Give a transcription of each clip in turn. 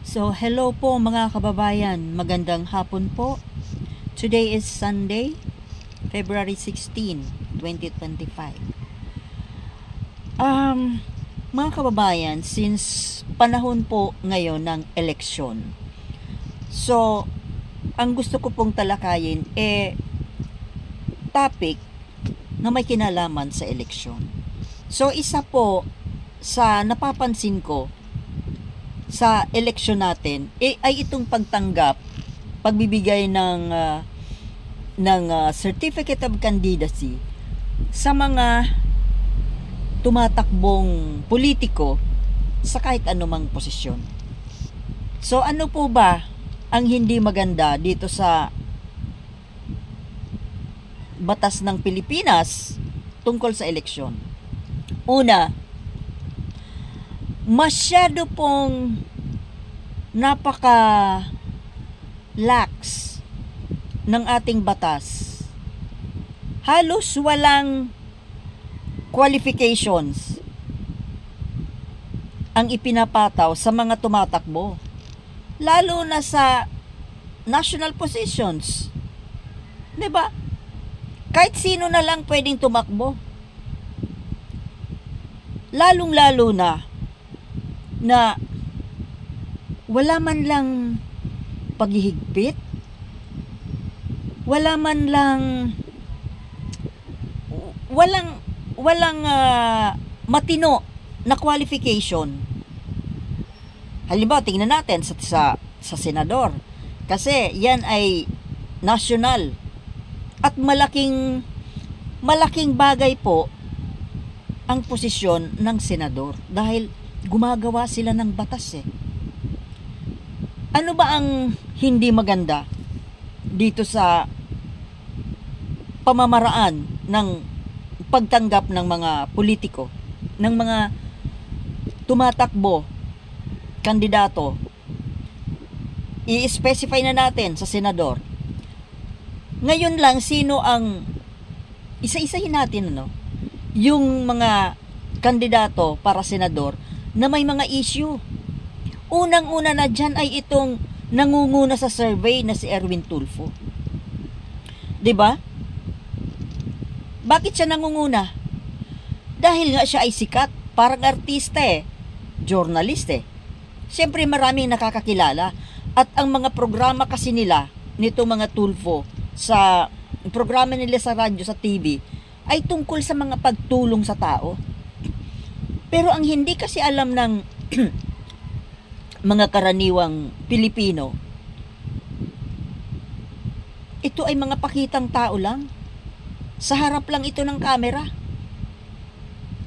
So, hello po mga kababayan. Magandang hapon po. Today is Sunday, February 16, 2025. Mga kababayan, since panahon po ngayon ng eleksyon, so, ang gusto ko pong talakayin topic na may kinalaman sa eleksyon. So, isa po sa napapansin ko sa eleksyon natin ay itong pagbibigay ng certificate of candidacy sa mga tumatakbong politiko sa kahit anumang posisyon. So ano po ba ang hindi maganda dito sa batas ng Pilipinas tungkol sa eleksyon? Una, masyado pong napaka-lax ng ating batas. Halos walang qualifications ang ipinapataw sa mga tumatakbo, lalo na sa national positions. 'Di ba? Kahit sino na lang pwedeng tumakbo. Lalong-lalo na wala man lang paghihigpit, walang matino na qualification. Halimbawa, tingnan natin sa senador, kasi yan ay national at malaking bagay po ang posisyon ng senador dahil gumagawa sila ng batas . Ano ba ang hindi maganda dito sa pamamaraan ng pagtanggap ng mga politiko, ng mga tumatakbo, kandidato? I-specify na natin sa senador. Ngayon lang, sino ang isa-isahin natin, yung mga kandidato para senador na may mga issue. Unang-una na dyan ay itong nangunguna sa survey na si Erwin Tulfo. 'Di ba? Bakit siya nangunguna? Dahil nga siya ay sikat, parang artista journalist . Siyempre maraming nakakakilala at ang mga programa kasi nila nito mga Tulfo sa programa nila sa radyo, sa TV ay tungkol sa mga pagtulong sa tao. Pero ang hindi kasi alam ng mga karaniwang Pilipino, ito ay mga pakitang tao lang. Sa harap lang ito ng kamera.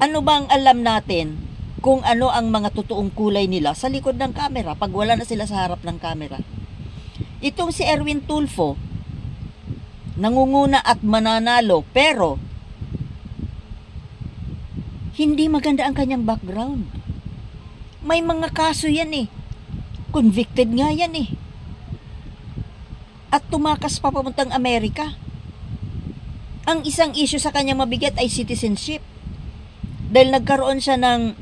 Ano ba ang alam natin kung ano ang mga totoong kulay nila sa likod ng kamera pag wala na sila sa harap ng kamera? Itong si Erwin Tulfo, nangunguna at mananalo, pero hindi maganda ang kanyang background. May mga kaso yan . Convicted nga yan . At tumakas pa papuntang Amerika. Ang isang issue sa kanyang mabigat ay citizenship. Dahil nagkaroon siya ang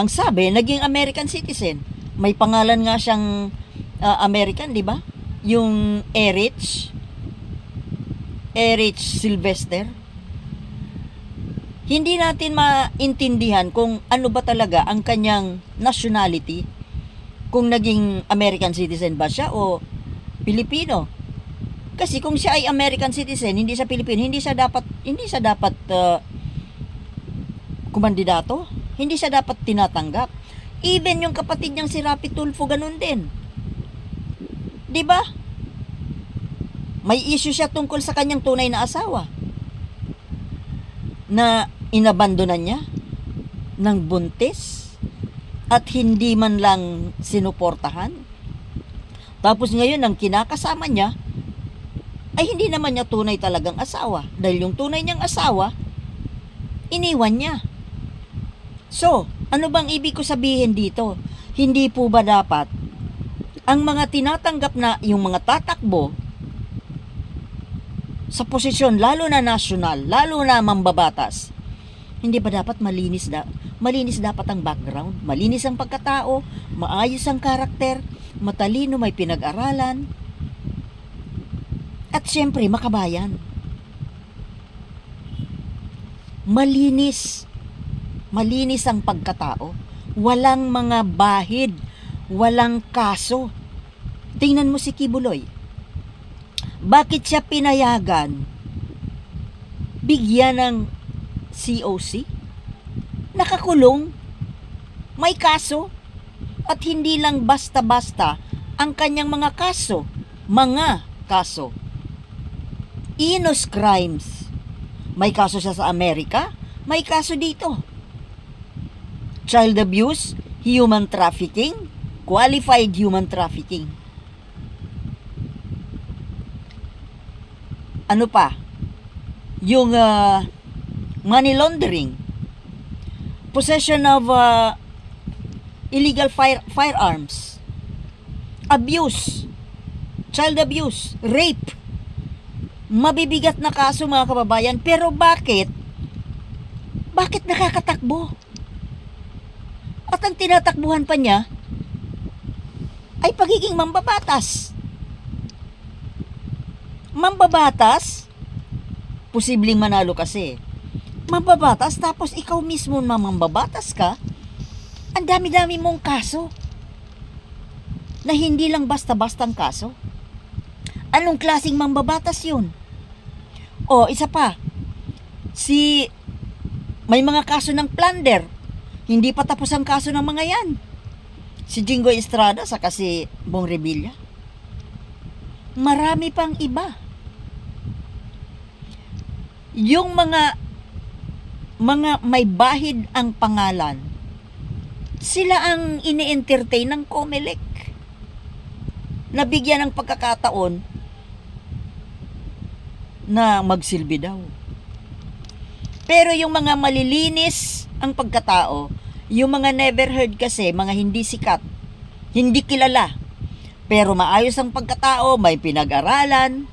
sabi, naging American citizen. May pangalan nga siyang American, di ba? Yung Erich Sylvester. Hindi natin maintindihan kung ano ba talaga ang kanyang nationality, kung naging American citizen ba siya o Pilipino. Kasi kung siya ay American citizen, hindi siya Pilipino, hindi siya dapat kumandidato, hindi siya dapat tinatanggap. Even yung kapatid niyang si Rapi Tulfo ganun din. 'Di ba? May issue siya tungkol sa kanyang tunay na asawa na inabandonan niya ng buntis at hindi man lang sinuportahan. Tapos ngayon, ang kinakasama niya ay hindi naman niya tunay talagang asawa dahil yung tunay niyang asawa iniwan niya. So, ano bang ibig ko sabihin dito? Hindi po ba dapat ang mga tinatanggap na yung mga tatakbo sa posisyon, lalo na nasyonal, lalo na mambabatas, Hindi ba dapat malinis dapat ang background, malinis ang pagkatao, maayos ang karakter, matalino, may pinag-aralan, at syempre makabayan. Malinis ang pagkatao, walang mga bahid, walang kaso. Tingnan mo si Kibuloy. Bakit siya pinayagan bigyan ng COC? Nakakulong, may kaso, at hindi lang basta-basta ang kanyang mga kaso. Heinous crimes. May kaso siya sa Amerika, may kaso dito. Child abuse, human trafficking, qualified human trafficking. Ano pa? Yung money laundering, possession of illegal firearms, abuse, child abuse, rape. Mabibigat na kaso, mga kababayan. Pero bakit nakakatakbo? At ang tinatakbuhan pa niya ay pagiging mambabatas. Posibleng manalo kasi. Mambabatas, tapos ikaw mismo mambabatas ka, ang dami-dami mong kaso na hindi lang basta-bastang kaso. Anong klaseng mambabatas yun? O, isa pa, may mga kaso ng plunder, hindi pa tapos ang kaso ng mga yan. Si Jingoy Estrada saka si Bong Revilla. Marami pang iba. Yung mga may bahid ang pangalan, sila ang ini-entertain ng COMELEC. Nabigyan ng pagkakataon na magsilbi daw. Pero yung mga malilinis ang pagkatao, yung mga never heard kasi, mga hindi sikat, hindi kilala, pero maayos ang pagkatao, may pinag-aralan,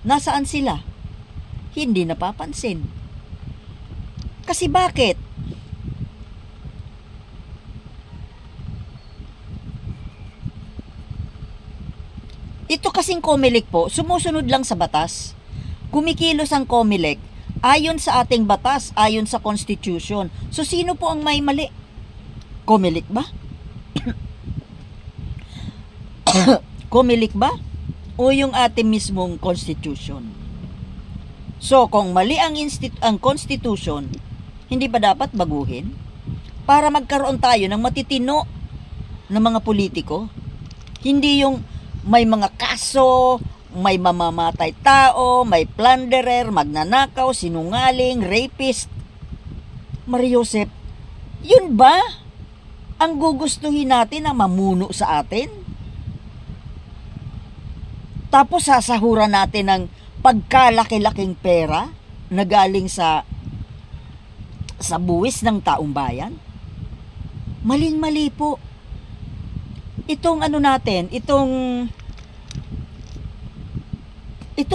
nasaan sila? Hindi napapansin. Kasi bakit? Ito kasing COMELEC po, sumusunod lang sa batas. Kumikilos ang COMELEC ayon sa ating batas, ayon sa Constitution. So, sino po ang may mali? COMELEC ba? COMELEC ba? O yung ating mismong Constitution? So, kung mali ang Constitution, hindi ba dapat baguhin? Para magkaroon tayo ng matitino na mga politiko? Hindi yung may mga kaso, may mamamatay tao, may plunderer, magnanakaw, sinungaling, rapist. Mariosep, yun ba ang gugustuhin natin na mamuno sa atin? Tapos sasahuran natin ng pagkalaki-laking pera na galing sa buwis ng taong bayan? Maling-mali po. Itong natin, itong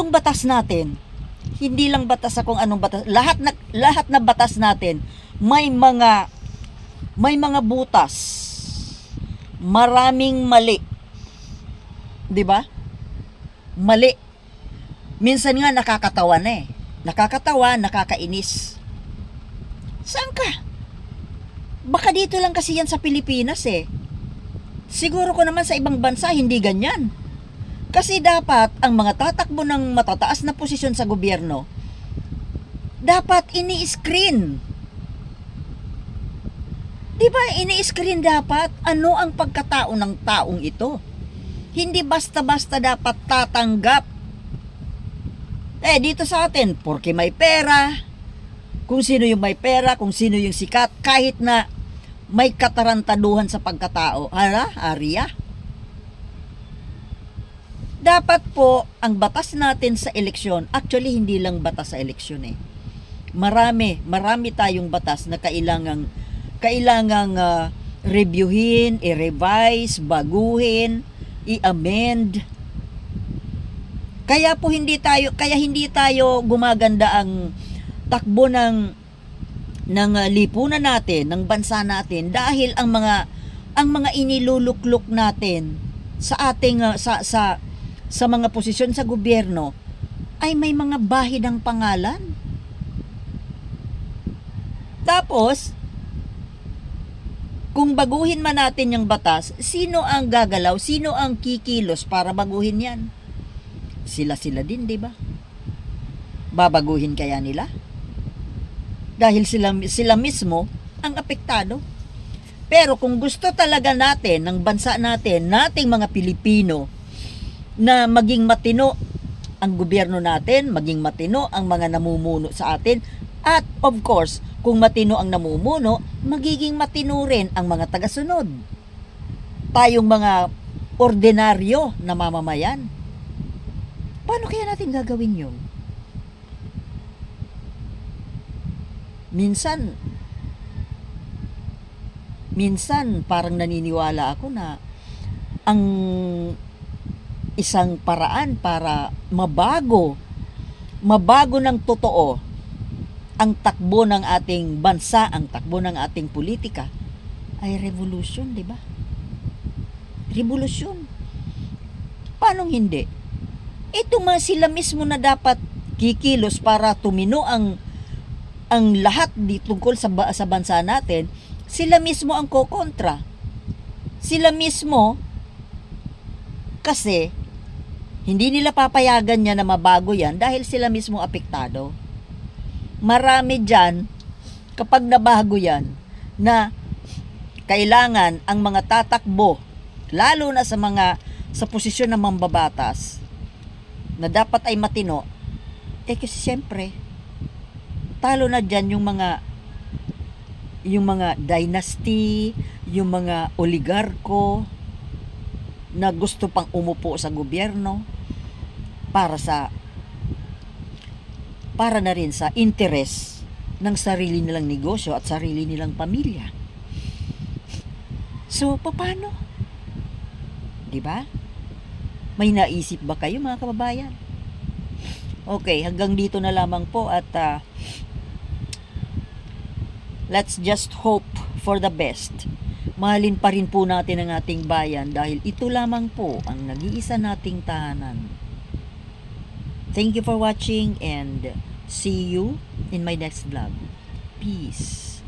batas natin, hindi lang batas sa kung anong batas, lahat na batas natin may mga butas, maraming mali. 'Di ba? Mali. Minsan nga nakakatawa na Nakakatawa, nakakainis. Saan ka? Baka dito lang kasi yan sa Pilipinas Siguro ko naman sa ibang bansa hindi ganyan. Kasi dapat ang mga tatakbo ng matataas na posisyon sa gobyerno, dapat ini-screen. Diba ini-screen dapat ano ang pagkatao ng taong ito? Hindi basta-basta dapat tatanggap. Dito sa atin, porque may pera, kung sino yung may pera, kung sino yung sikat, kahit na may katarantaduhan sa pagkatao. Arya? Dapat po, ang batas natin sa eleksyon, actually hindi lang batas sa eleksyon Marami tayong batas na kailangang reviewin, i-revise, baguhin, i-amend. Kaya hindi tayo gumaganda ang takbo ng ng lipunan natin, ng bansa natin, dahil ang mga iniluluklok natin sa ating sa mga posisyon sa gobyerno ay may mga bahid ang pangalan. Tapos, kung baguhin man natin yung batas, sino ang gagalaw? Sino ang kikilos para baguhin yan? Sila din, di ba? Babaguhin kaya nila? Dahil sila mismo ang apektado. Pero kung gusto talaga natin, ng bansa natin, nating mga Pilipino, na maging matino ang gobyerno natin, maging matino ang mga namumuno sa atin, at of course, kung matino ang namumuno, magiging matino rin ang mga tagasunod. Tayong mga ordinaryo na mamamayan. Paano kaya natin gagawin yun? Minsan parang naniniwala ako na ang isang paraan para mabago ng totoo ang takbo ng ating bansa, ang takbo ng ating politika ay revolution, di ba? Revolution. Paano hindi? Ito sila mismo na dapat kikilos para tumino ang lahat tungkol sa bansa natin. Sila mismo ang kokontra. Sila mismo kasi hindi nila papayagan niya na mabago yan dahil sila mismo apektado. Marami dyan, kapag nabago yan, na kailangan ang mga tatakbo, lalo na sa posisyon ng mambabatas, na dapat ay matino, kasi siyempre, talo na dyan yung mga dynasty, yung mga oligarko, na gusto pang umupo sa gobyerno, para na rin sa interes ng sarili nilang negosyo at sarili nilang pamilya. So, paano? 'Di ba? May naisip ba kayo, mga kababayan? Okay, hanggang dito na lamang po at let's just hope for the best. Mahalin pa rin po natin ang ating bayan dahil ito lamang po ang nag-iisa nating tahanan. Thank you for watching and see you in my next vlog. Peace.